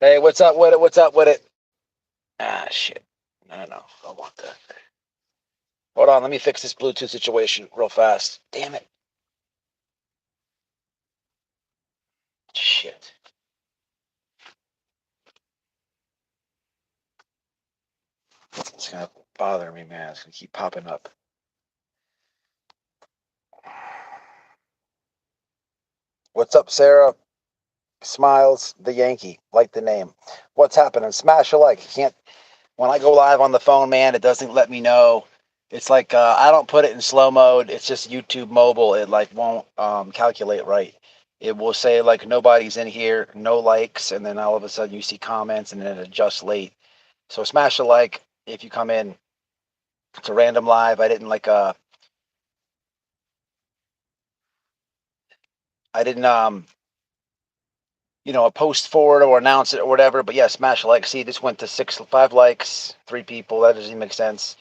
Hey, what's up with it? What's up with it? Ah, shit. No, I want that. Hold on, let me fix this Bluetooth situation real fast. Damn it. Shit. It's gonna bother me, man. It's gonna keep popping up. What's up, Sarah? Smiles the Yankee. Like the name. What's happening? Smash a like. You can't. When I go live on the phone, man, it doesn't let me know. It's like I don't put it in slow mode. It's just YouTube mobile. It like won't calculate right. It will say like nobody's in here, no likes, and then all of a sudden you see comments, and then it adjusts late. So smash a like if you come in. It's a random live. I didn't I didn't post for it or announce it or whatever. But yeah, smash a like. See, this went to 5 likes, 3 people. That doesn't even make sense.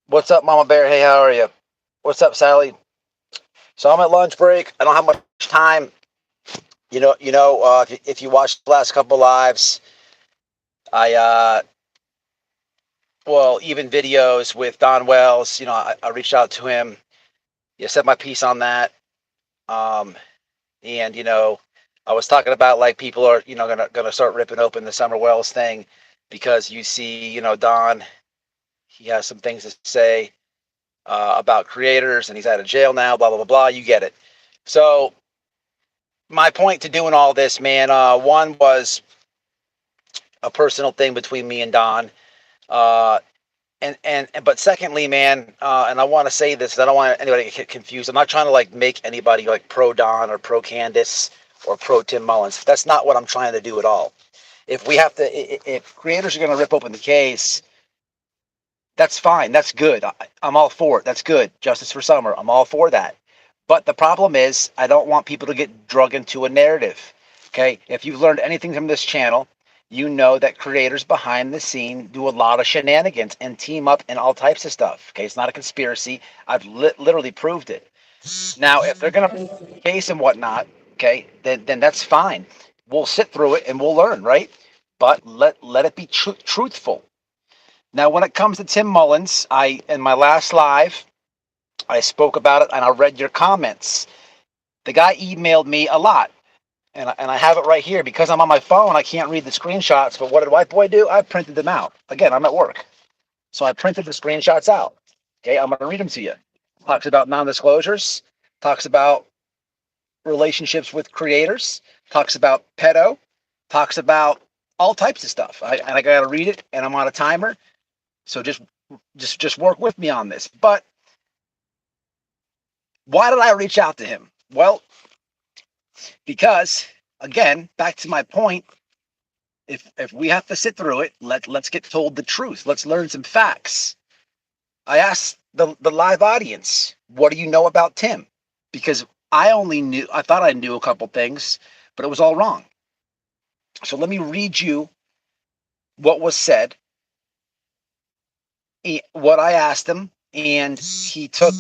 What's up, Mama Bear? Hey, how are you? What's up, Sally? So I'm at lunch break. I don't have much time. If you watched the last couple lives, I even videos with Don Wells. I reached out to him. Yeah, said my piece on that. And I was talking about like people are gonna start ripping open the Summer Wells thing because you see Don, he has some things to say about creators, and he's out of jail now. Blah blah blah blah. You get it. So my point to doing all this, man, one was a personal thing between me and Don. Uh, but secondly, man, and I want to say this, I don't want anybody to get confused. I'm not trying to like make anybody like pro Don or pro Candace or pro Tim Mullins. That's not what I'm trying to do at all. If creators are going to rip open the case, that's fine. That's good. I'm all for it. That's good. Justice for Summer. I'm all for that. But the problem is, I don't want people to get drug into a narrative. Okay. If you've learned anything from this channel, you know that creators behind the scene do a lot of shenanigans and team up and all types of stuff. Okay. It's not a conspiracy. I've literally proved it. Now, if they're going to case and whatnot, okay, then that's fine. We'll sit through it and we'll learn, right? But let it be truthful. Now, when it comes to Tim Mullins, in my last live, I spoke about it and I read your comments. The guy emailed me a lot, and I have it right here because I'm on my phone. I can't read the screenshots, but what did White Boy do? I printed them out. Again, I'm at work, so I printed the screenshots out. Okay, I'm gonna read them to you. Talks about non-disclosures. Talks about relationships with creators. Talks about pedo. Talks about all types of stuff. I gotta read it, and I'm on a timer, so just work with me on this. But why did I reach out to him? Well, because again, back to my point, if we have to sit through it, let's get told the truth. Let's learn some facts. I asked the live audience, what do you know about Tim? Because I thought I knew a couple things, but it was all wrong. So let me read you what was said, what I asked him, and he took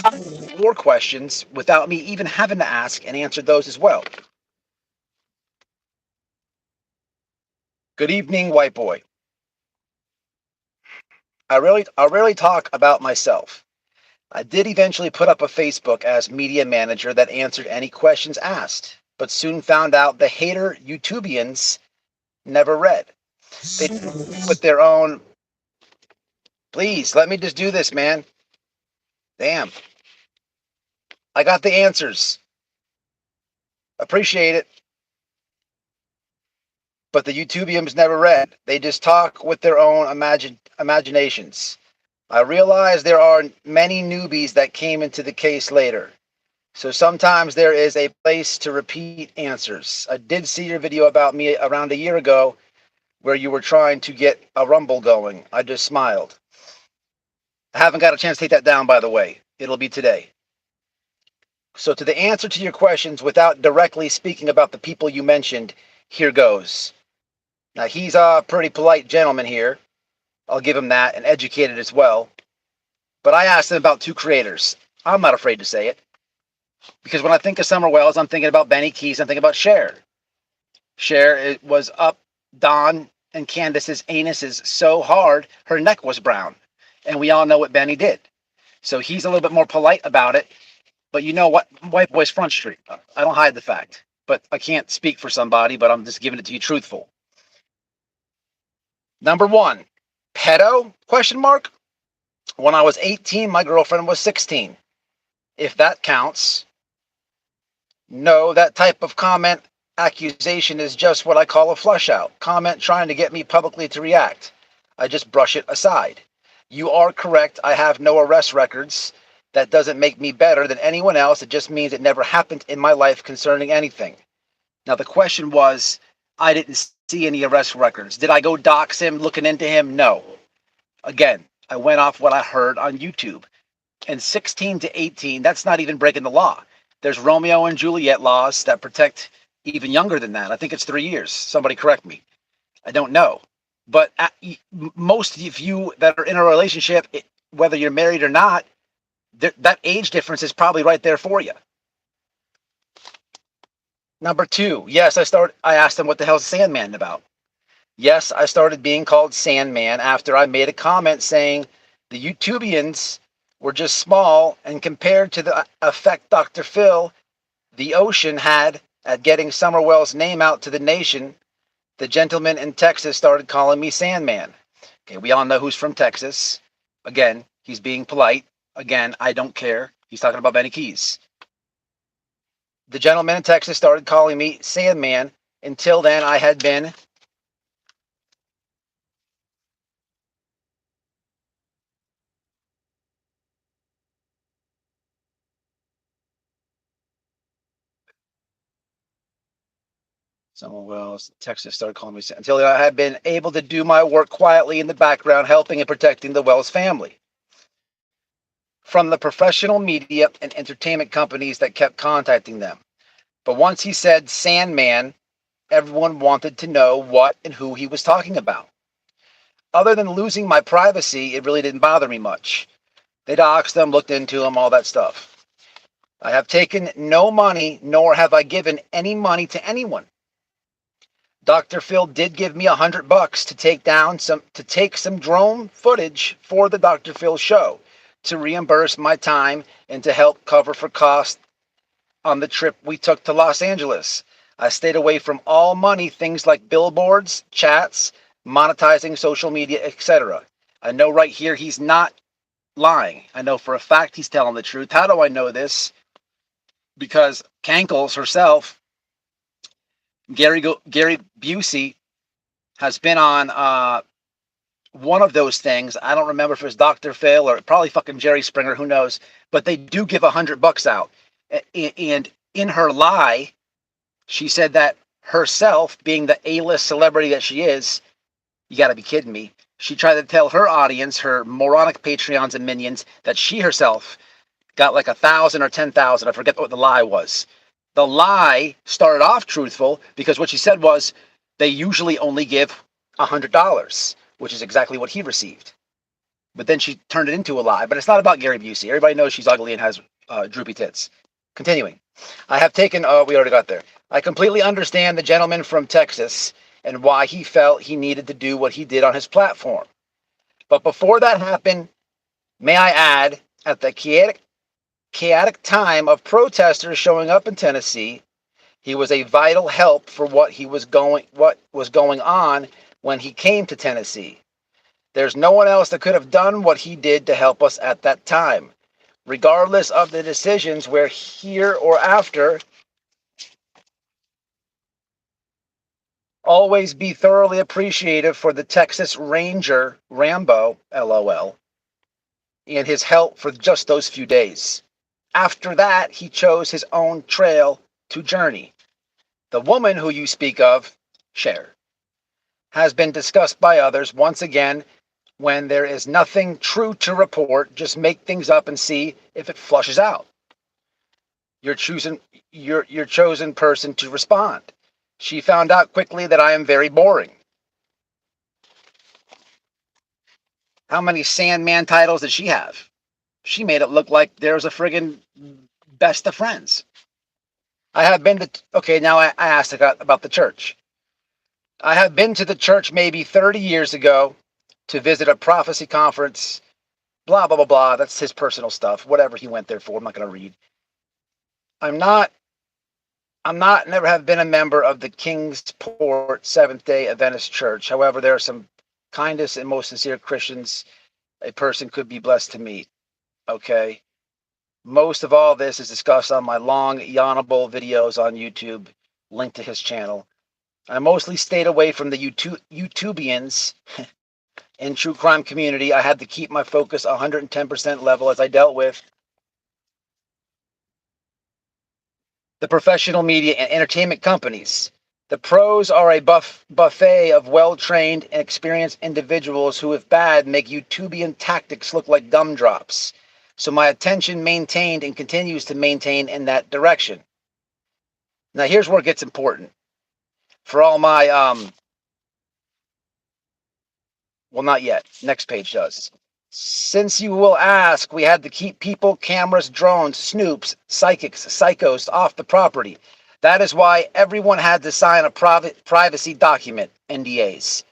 4 questions without me even having to ask and answered those as well. Good evening, White Boy. I rarely talk about myself. I did eventually put up a Facebook as media manager that answered any questions asked, but soon found out the hater YouTubians never read. They put their own. Please let me just do this, man. Damn. I got the answers. Appreciate it. But the YouTubians never read. They just talk with their own imaginations. I realize there are many newbies that came into the case later. So sometimes there is a place to repeat answers. I did see your video about me around a year ago where you were trying to get a rumble going. I just smiled. I haven't got a chance to take that down, by the way. It'll be today. So to the answer to your questions without directly speaking about the people you mentioned, here goes. Now, he's a pretty polite gentleman here. I'll give him that, and educated as well. But I asked him about 2 creators. I'm not afraid to say it. Because when I think of Summer Wells, I'm thinking about Benny Keys. I'm thinking about Cher. Cher, it was up Don and Candace's anuses so hard, her neck was brown. And we all know what Benny did. So he's a little bit more polite about it. But you know what? White Boy's Front Street. I don't hide the fact. But I can't speak for somebody, but I'm just giving it to you truthful. Number one, pedo? Question mark. When I was 18, my girlfriend was 16. If that counts. No, that type of comment accusation is just what I call a flush out. Comment trying to get me publicly to react. I just brush it aside. You are correct. I have no arrest records. That doesn't make me better than anyone else. It just means it never happened in my life concerning anything. Now, the question was, I didn't see any arrest records. Did I go dox him looking into him? No. Again, I went off what I heard on YouTube. And 16 to 18, that's not even breaking the law. There's Romeo and Juliet laws that protect even younger than that. I think it's 3 years. Somebody correct me. I don't know. But most of you that are in a relationship, whether you're married or not, that age difference is probably right there for you. Number two, yes, I asked him what the hell is Sandman about. Yes, I started being called Sandman after I made a comment saying the YouTubians were just small, and compared to the effect Dr. Phil, the ocean had at getting Summerwell's name out to the nation, the gentleman in Texas started calling me Sandman. Okay, we all know who's from Texas. Again, he's being polite. Again, I don't care. He's talking about Benny Keys. The gentleman in Texas started calling me Sandman. Until then, I had been Someone Wells, Texas started calling me until I had been able to do my work quietly in the background, helping and protecting the Wells family from the professional media and entertainment companies that kept contacting them. But once he said Sandman, everyone wanted to know what and who he was talking about. Other than losing my privacy, it really didn't bother me much. They doxed them, looked into them, all that stuff. I have taken no money, nor have I given any money to anyone. Dr. Phil did give me $100 to take some drone footage for the Dr. Phil show to reimburse my time and to help cover for costs on the trip we took to Los Angeles. I stayed away from all money, things like billboards, chats, monetizing social media, etc. I know right here he's not lying. I know for a fact he's telling the truth. How do I know this? Because Kankles herself, Gary Busey, has been on one of those things. I don't remember if it was Dr. Phil or probably fucking Jerry Springer, who knows, but they do give $100 out. And in her lie, she said that herself, being the A-list celebrity that she is, you got to be kidding me, she tried to tell her audience, her moronic Patreons and minions, that she herself got like 1,000 or 10,000. I forget what the lie was. The lie started off truthful because what she said was they usually only give $100, which is exactly what he received. But then she turned it into a lie. But it's not about Gary Busey. Everybody knows she's ugly and has droopy tits. Continuing. I have taken, we already got there. I completely understand the gentleman from Texas and why he felt he needed to do what he did on his platform. But before that happened, may I add, at the chaotic time of protesters showing up in Tennessee, he was a vital help for what was going on when he came to Tennessee. There's no one else that could have done what he did to help us at that time. Regardless of the decisions, we're here or after, always be thoroughly appreciative for the Texas Ranger, Rambo, LOL, and his help for just those few days. After that, he chose his own trail to journey. The woman who you speak of, Cher, has been discussed by others. Once again, when there is nothing true to report, just make things up and see if it flushes out. You're chosen person to respond. She found out quickly that I am very boring. How many Sandman titles did she have? She made it look like there was a friggin' best of friends. I have been to, okay, now I asked about the church. I have been to the church maybe 30 years ago to visit a prophecy conference, blah, blah, blah, blah. That's his personal stuff, whatever he went there for. I'm not going to read. Never have been a member of the Kingsport Seventh-day Adventist Church. However, there are some kindest and most sincere Christians a person could be blessed to meet. Okay. Most of all this is discussed on my long, yawnable videos on YouTube, linked to his channel. I mostly stayed away from the YouTubians in true crime community. I had to keep my focus 110% level as I dealt with the professional media and entertainment companies. The pros are a buffet of well-trained and experienced individuals who, if bad, make YouTubian tactics look like gumdrops. So my attention maintained and continues to maintain in that direction. Now here's where it gets important. For all my, well, not yet. Next page does. Since you will ask, we had to keep people, cameras, drones, snoops, psychics, psychos off the property. That is why everyone had to sign a privacy document, NDAs.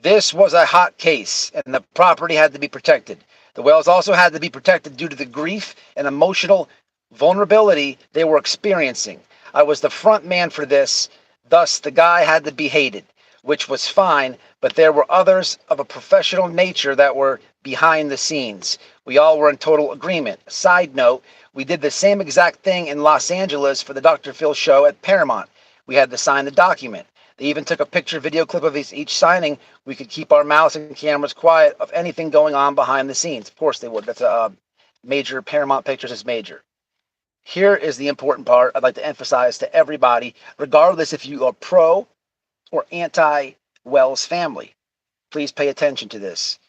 This was a hot case, and the property had to be protected. The whales also had to be protected due to the grief and emotional vulnerability they were experiencing. I was the front man for this, thus the guy had to be hated, which was fine, but there were others of a professional nature that were behind the scenes. We all were in total agreement. Side note, we did the same exact thing in Los Angeles for the Dr. Phil show at Paramount. We had to sign the document. They even took a picture video clip of each signing. We could keep our mouths and cameras quiet of anything going on behind the scenes. Of course they would. That's a major. Paramount Pictures is major. Here is the important part I'd like to emphasize to everybody, regardless if you are pro or anti-Wells family. Please pay attention to this.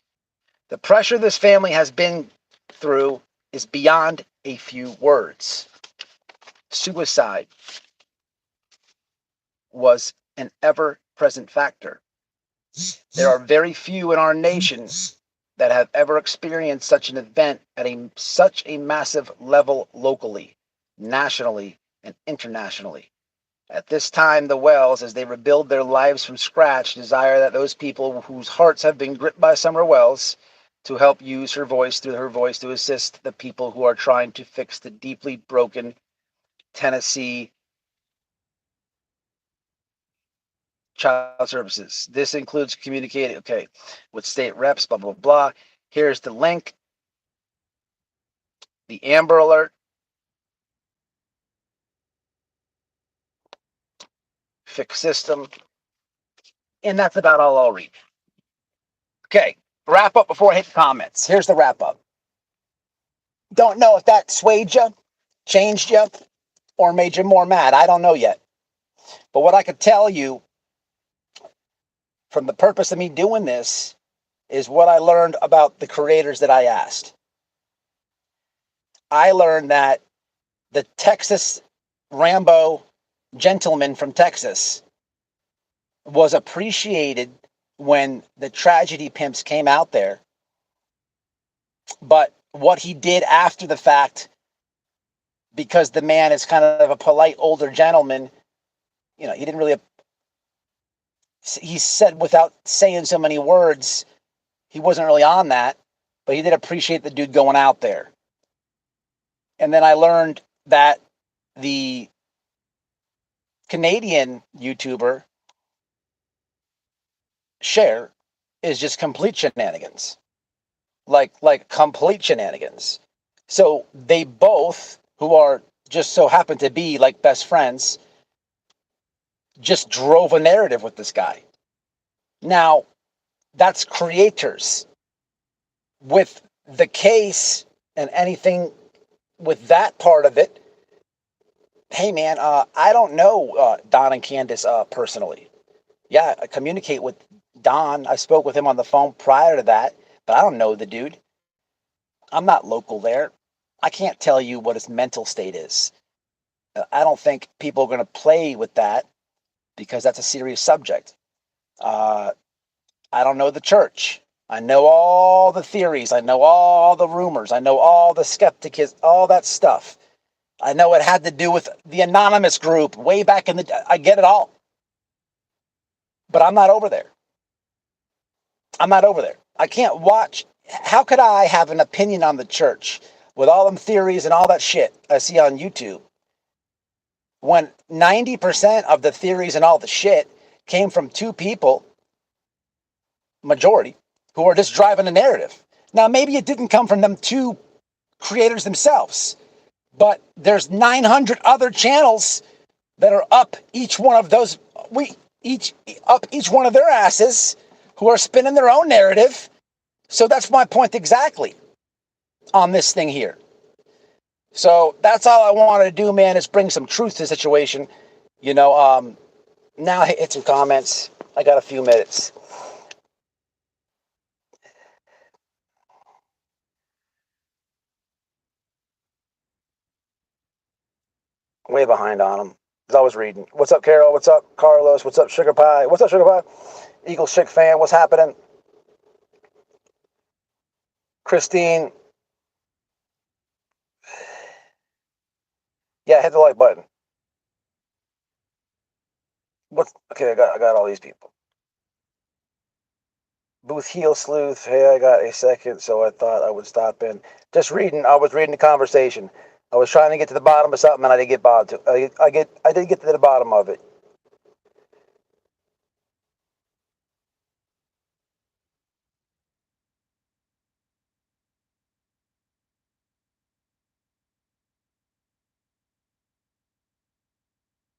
The pressure this family has been through is beyond a few words. Suicide was an ever-present factor. There are very few in our nation that have ever experienced such an event at such a massive level locally, nationally, and internationally. At this time, the Wells, as they rebuild their lives from scratch, desire that those people whose hearts have been gripped by Summer Wells to help use her voice to assist the people who are trying to fix the deeply broken Tennessee child services. This includes communicating, with state reps, blah, blah, blah. Here's the link. The Amber Alert. Fix system. And that's about all I'll read. Okay, wrap up before I hit comments. Here's the wrap up. Don't know if that swayed you, changed you, or made you more mad. I don't know yet. But what I could tell you from the purpose of me doing this is what I learned about the creators that I asked. I learned that the Texas Rambo gentleman from Texas was appreciated when the tragedy pimps came out there. But what he did after the fact, because the man is kind of a polite older gentleman, he didn't really, he said without saying so many words, he wasn't really on that, but he did appreciate the dude going out there. And then I learned that the Canadian YouTuber Cher is just complete shenanigans. Like complete shenanigans. So they both, who are just so happen to be like best friends, just drove a narrative with this guy. Now, that's creators. With the case and anything with that part of it, hey man, I don't know Don and Candace personally. Yeah, I communicate with Don. I spoke with him on the phone prior to that, but I don't know the dude. I'm not local there. I can't tell you what his mental state is. I don't think people are going to play with that because that's a serious subject. I don't know the church. I know all the theories. I know all the rumors. I know all the skepticism, all that stuff. I know it had to do with the anonymous group way back in the. I get it all, but I'm not over there. I'm not over there. I can't watch. How could I have an opinion on the church with all them theories and all that shit I see on YouTube when 90% of the theories and all the shit came from two people, majority, who are just driving a narrative? Now, maybe it didn't come from them two creators themselves, but there's 900 other channels that are up each one of those, each one of their asses who are spinning their own narrative. So that's my point exactly on this thing here. So that's all I wanted to do, man, is bring some truth to the situation. Now hit some comments. I got a few minutes. Way behind on them. I was reading. What's up, Carol? What's up, Carlos? What's up, Sugar Pie? What's up, Sugar Pie? Eagle Chick fan. What's happening? Christine. Yeah, hit the like button. Okay? I got all these people. Booth Heel Sleuth. Hey, I got a second, so I thought I would stop in. Just reading. I was reading the conversation. I was trying to get to the bottom of something, and I didn't get bottom to. I did get to the bottom of it.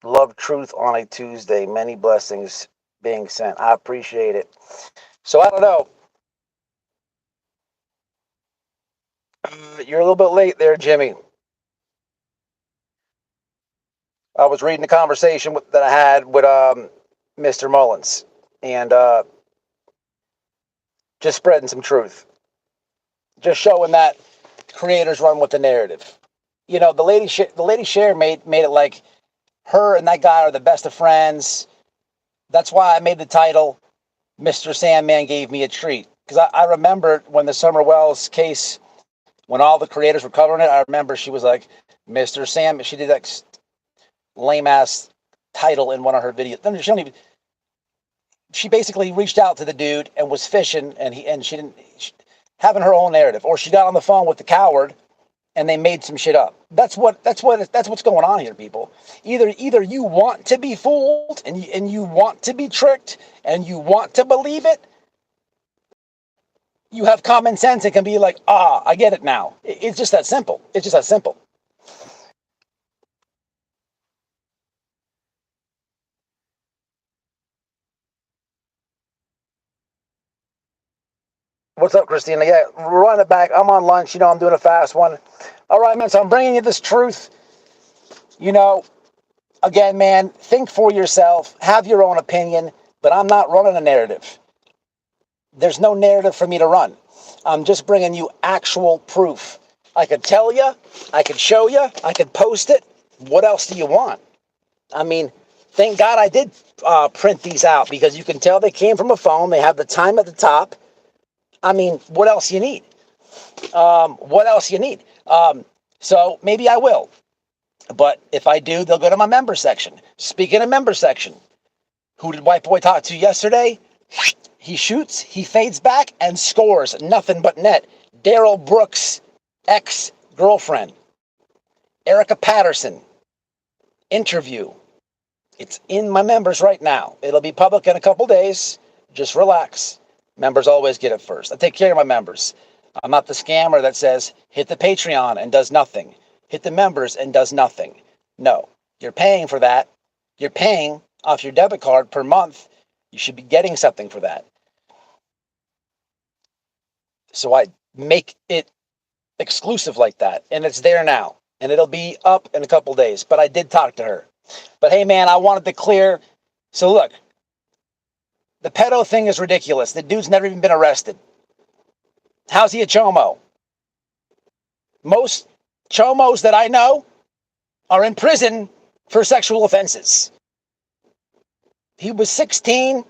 Love truth on a Tuesday. Many blessings being sent. I appreciate it. So I don't know. You're a little bit late there, Jimmy. I was reading the conversation that I had with Mr. Mullins, and just spreading some truth, just showing that creators run with the narrative. The lady share made it like her and that guy are the best of friends. That's why I made the title Mr. Sandman Gave Me a Treat, because I remember when the Summer Wells case, when all the creators were covering it, I remember she was like, Mr. Sandman. She did that lame ass title in one of her videos. She basically reached out to the dude and was fishing, and she didn't having her own narrative, or she got on the phone with the coward and they made some shit up. That's what's going on here, people. Either you want to be fooled and you want to be tricked and you want to believe it. You have common sense and can be like, I get it now. It's just that simple. It's just that simple. What's up, Christina? Yeah, run it back. I'm on lunch. I'm doing a fast one. All right, man. So I'm bringing you this truth. Again, man, think for yourself. Have your own opinion. But I'm not running a narrative. There's no narrative for me to run. I'm just bringing you actual proof. I could tell you. I could show you. I could post it. What else do you want? I mean, thank God I did print these out, because you can tell they came from a phone. They have the time at the top. I mean, what else you need? What else you need? So maybe I will. But if I do, they'll go to my member section. Speaking of member section, who did White Boy talk to yesterday? He shoots, he fades back, and scores nothing but net. Daryl Brooks' ex-girlfriend. Erica Patterson. Interview. It's in my members right now. It'll be public in a couple days. Just relax. Members always get it first. I take care of my members. I'm not the scammer that says, hit the Patreon and does nothing. Hit the members and does nothing. No, you're paying for that. You're paying off your debit card per month. You should be getting something for that. So I make it exclusive like that. And it's there now. And it'll be up in a couple days. But I did talk to her. But hey, man, I wanted to clear. So look, the pedo thing is ridiculous. The dude's never even been arrested. How's he a chomo? Most chomos that I know are in prison for sexual offenses. He was 16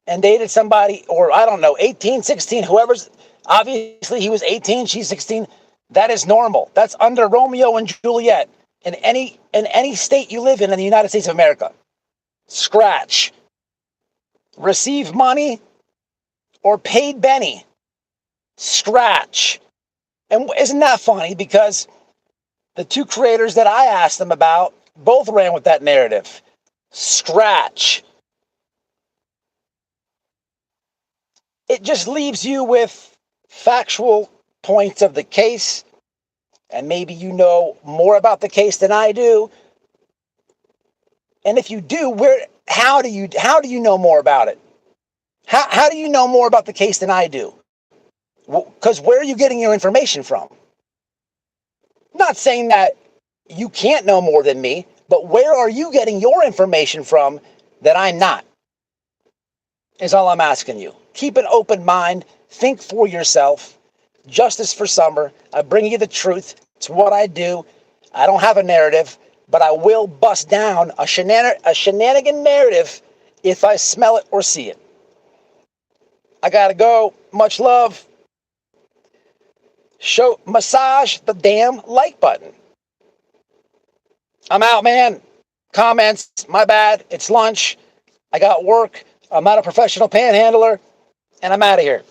and dated somebody, or I don't know, 18, 16, whoever's, obviously he was 18, she's 16. That is normal. That's under Romeo and Juliet. in any state you live in the United States of America. Scratch. Receive money or paid Benny. Scratch. And isn't that funny? Because the two creators that I asked them about both ran with that narrative. Scratch. It just leaves you with factual points of the case, and maybe you know more about the case than I do. And if you do, how do you know more about it? How do you know more about the case than I do? Because where are you getting your information from? I'm not saying that you can't know more than me, but where are you getting your information from that I'm not? Is all I'm asking you. Keep an open mind. Think for yourself. Justice for Summer. I bring you the truth. It's what I do. I don't have a narrative, but I will bust down a shenanigan narrative if I smell it or see it. I gotta go. Much love. Massage the damn like button. I'm out, man. Comments, my bad. It's lunch. I got work. I'm not a professional panhandler, and I'm out of here.